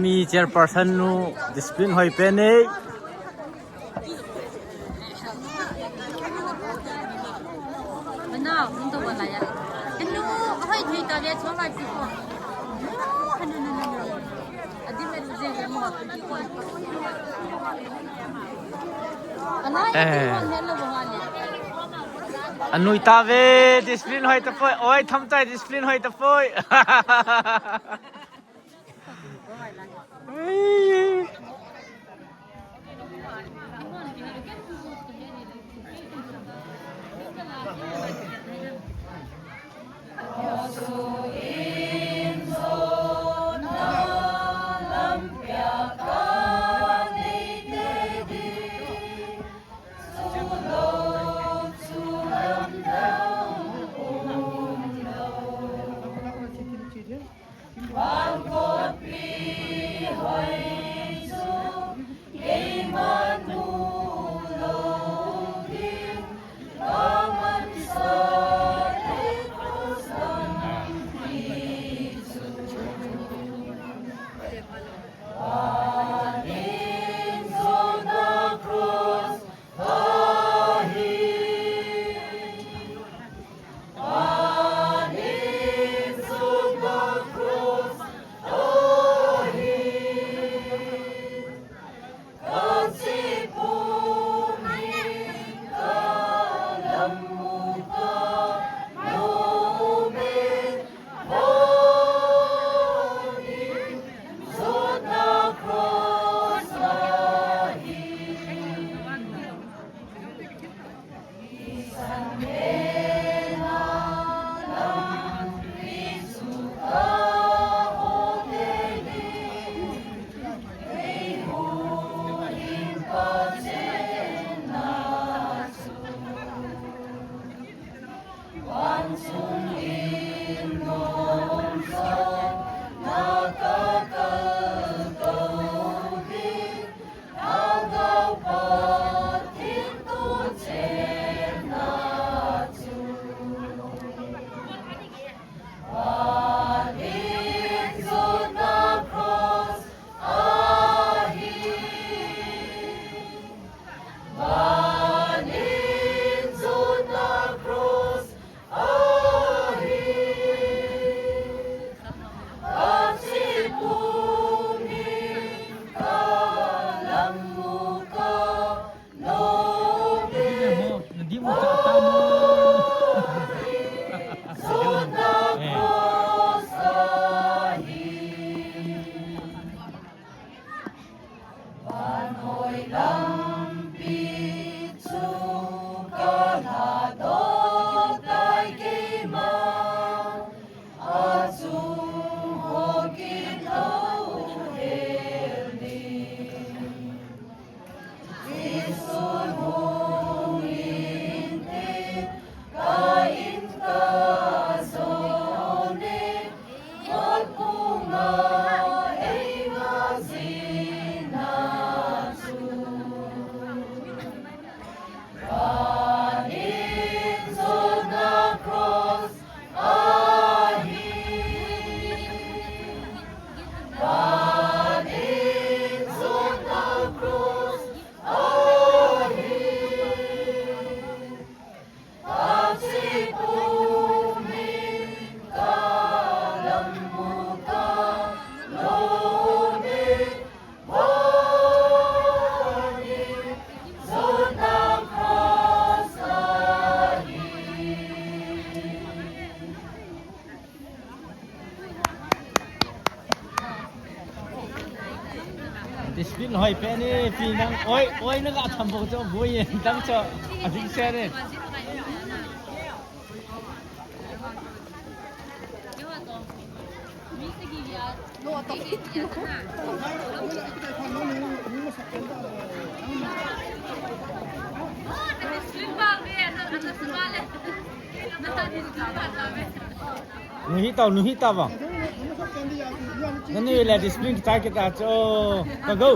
ME chairperson nu discipline hoi pe nei nào không đâu lại à cái nó hơi thì ta để xuống lại thì có anh đi bên dưới cái mỏ anh nói cái con hết luôn rồi anh nuôi ta về discipline hoi ta phơi oi tham tay discipline hoi ta phơi discipline hoi pe ni pi nang oi na ga tham bo cho boi dang cho ading se ne nu hi tao vào cái này là discipline kita cho go